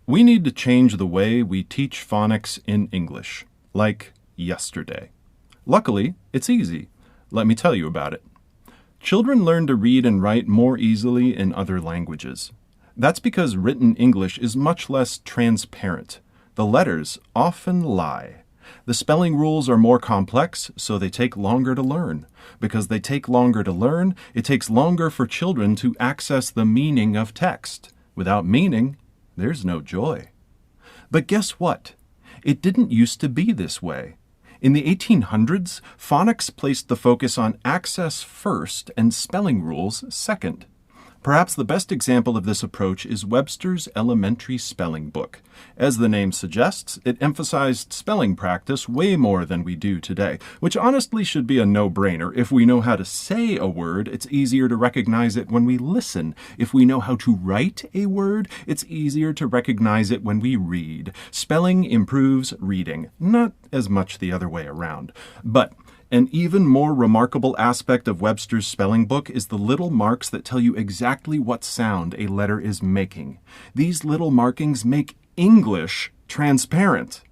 We need to change the way we teach phonics in English, like yesterday. Luckily, it's easy. Let me tell you about it. Children learn to read and write more easily in other languages. That's because written English is much less transparent. The letters often lie. The spelling rules are more complex, so they take longer to learn. Because they take longer to learn, it takes longer for children to access the meaning of text. Without meaning, there's no joy. But guess what? It didn't used to be this way. In the 1800s, phonics placed the focus on access first and spelling rules second. Perhaps the best example of this approach is Webster's Elementary Spelling Book. As the name suggests, it emphasized spelling practice way more than we do today, which honestly should be a no-brainer. If we know how to say a word, it's easier to recognize it when we listen. If we know how to write a word, it's easier to recognize it when we read. Spelling improves reading, not as much the other way around. But an even more remarkable aspect of Webster's spelling book is the little marks that tell you exactly what sound a letter is making. These little markings make English transparent.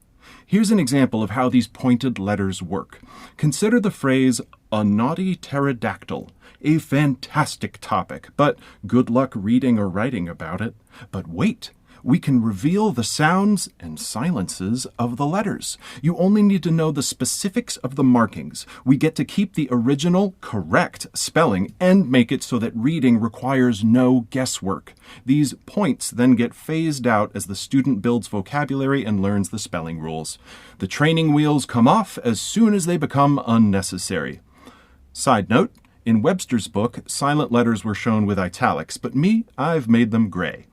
Here's an example of how these pointed letters work. Consider the phrase, "a naughty pterodactyl." A fantastic topic, but good luck reading or writing about it. But wait! We can reveal the sounds and silences of the letters. You only need to know the specifics of the markings. We get to keep the original, correct spelling and make it so that reading requires no guesswork. These points then get phased out as the student builds vocabulary and learns the spelling rules. The training wheels come off as soon as they become unnecessary. Side note, in Webster's book, silent letters were shown with italics, but I've made them gray.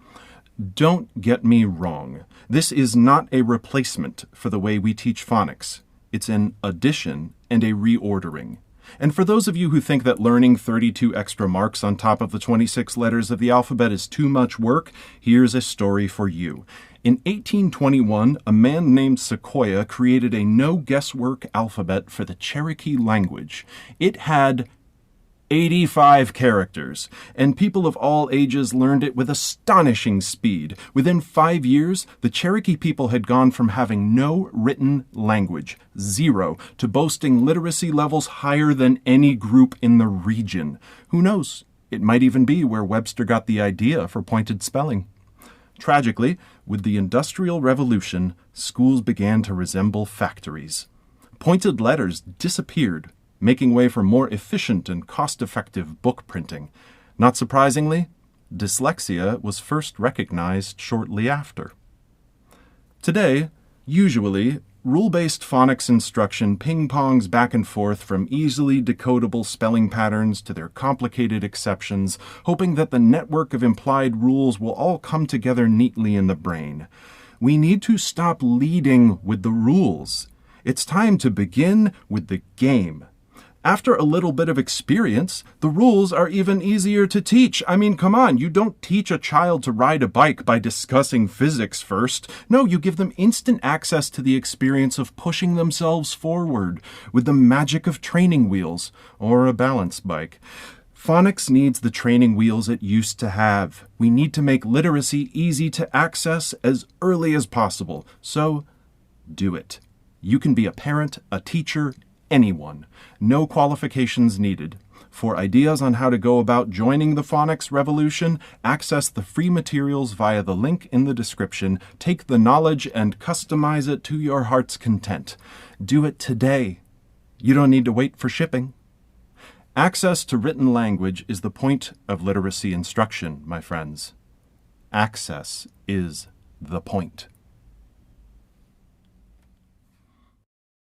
Don't get me wrong. This is not a replacement for the way we teach phonics. It's an addition and a reordering. And for those of you who think that learning 32 extra marks on top of the 26 letters of the alphabet is too much work, here's a story for you. In 1821, a man named Sequoyah created a no-guesswork alphabet for the Cherokee language. It had 85 characters, and people of all ages learned it with astonishing speed. Within 5 years, the Cherokee people had gone from having no written language, 0, to boasting literacy levels higher than any group in the region. Who knows? It might even be where Webster got the idea for pointed spelling. Tragically, with the Industrial Revolution, schools began to resemble factories. Pointed letters disappeared, making way for more efficient and cost-effective book printing. Not surprisingly, dyslexia was first recognized shortly after. Today, usually, rule-based phonics instruction ping-pongs back and forth from easily decodable spelling patterns to their complicated exceptions, hoping that the network of implied rules will all come together neatly in the brain. We need to stop leading with the rules. It's time to begin with the game. After a little bit of experience, the rules are even easier to teach. I mean, come on, you don't teach a child to ride a bike by discussing physics first. No, you give them instant access to the experience of pushing themselves forward with the magic of training wheels or a balance bike. Phonics needs the training wheels it used to have. We need to make literacy easy to access as early as possible. So, do it. You can be a parent, a teacher, anyone. No qualifications needed. For ideas on how to go about joining the phonics revolution, access the free materials via the link in the description. Take the knowledge and customize it to your heart's content. Do it today. You don't need to wait for shipping. Access to written language is the point of literacy instruction, my friends. Access is the point.